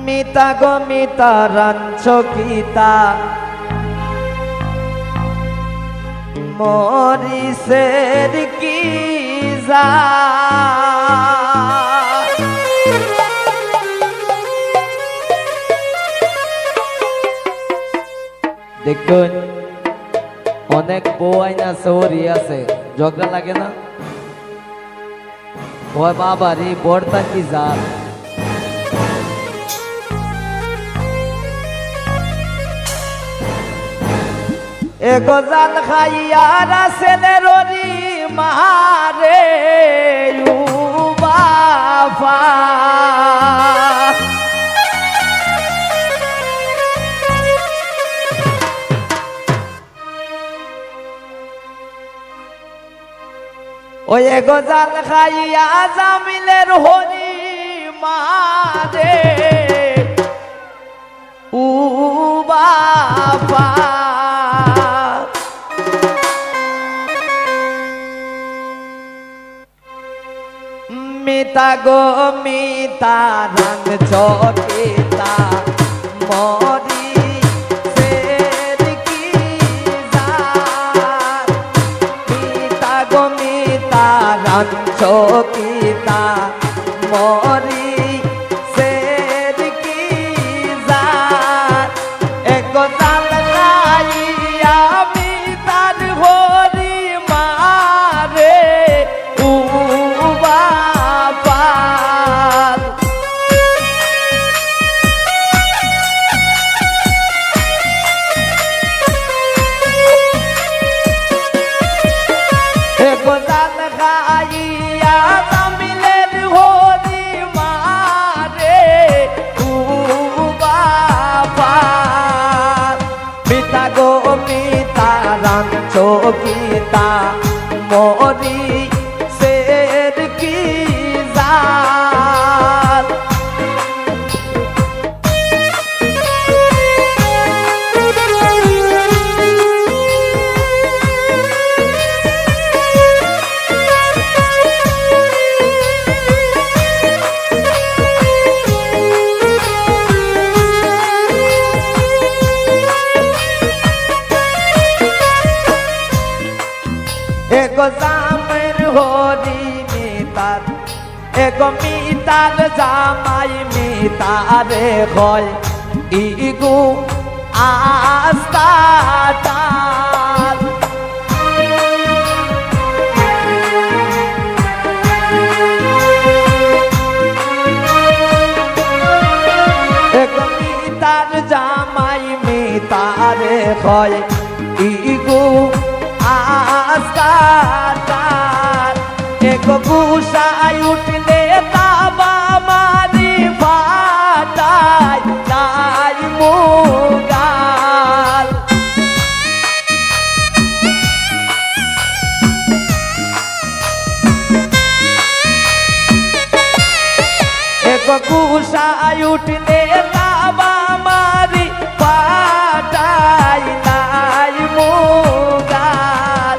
মিতা গো Mita ranch Gita মরিসের কি যা দেখুন অনেক বউ আইনা সৌরি আছে ঝগড়া লাগে না ওই বাবারি বড়তা কি জাল এগো জাল খাইয়ারা সেলেররি মারে বাবা ওই এগো জাল খাইয়া জামিলের হরি মারে বাবা মিতা গো মিতা রঙ চকিতা মরি সের কি জাত মিতা গো মিতা রঙ চকিতা মরি সের কি জাত এগো জাল খাইয়া মিতার হরি মারে চকিতা মরি সের কি জাল এগো জামের হরি মিতার এগো মিতার জামাই মিতারে হয় ইগু আস্তাটাল এগো মিতার জামাই মিতারে হয় ইগু আস্তাটাল এগো গুসাই উঠলে তাবা মারি ফাটাই তাই মুগাল এগো গুসাই উঠলে তাবা মারি ফাটাই তাই মুগাল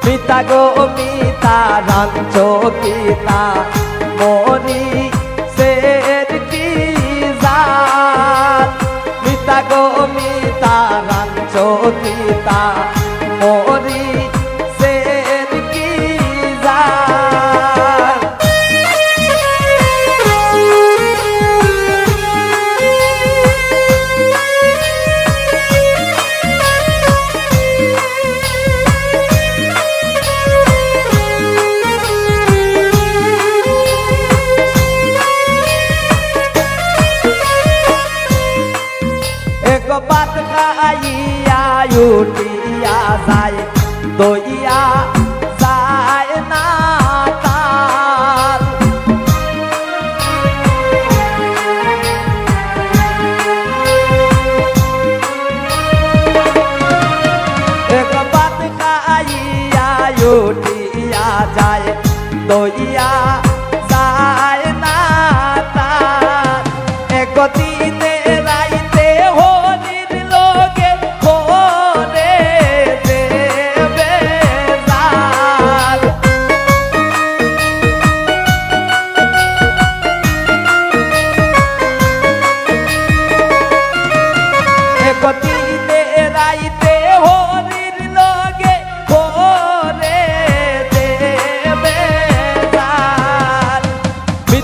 মিতা গো মিতা রঙ চকিতা মরি সের কি জাল মিতা গো মিতা রঙ চকিতা মরি সের কি জাল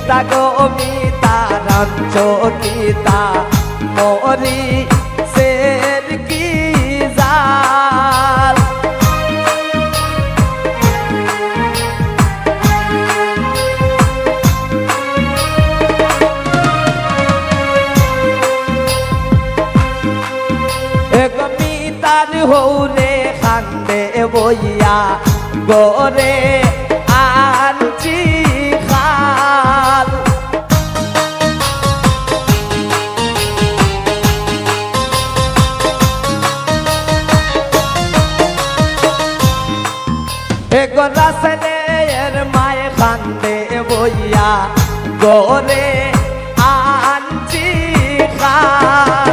মিতা গো মিতা রাঞ্চো কিতা মরি সের কি জাল এক মিতার হৌরে খান্দে বইয়া গোরে আনছি খাল গোরা ছেলের মায়ে খান্দে বইয়া গোরে আনছি খাল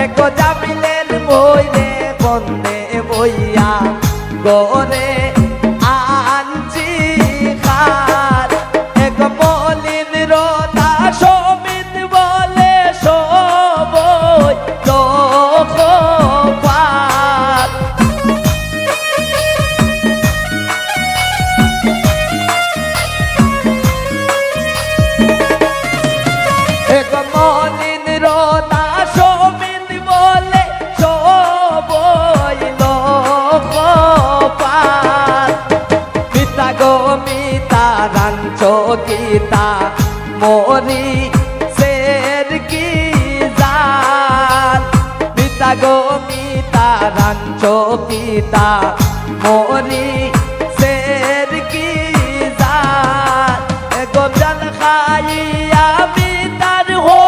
এক জামিলের বইরে বন্দে বইয়া গোরে আনছি খাল এক মলিন রোদা সমিত বলে সবই লোক পার এক মলিন রোদা সমিত বলে সবই লোক পার মিতা গো মিতা রাঞ্চো গীতা মরি সের কি জাল মিতা গো মিতা রাঞ্চো গীতা মরি সের কি জাল গো জাল খাইয়া মিতার হো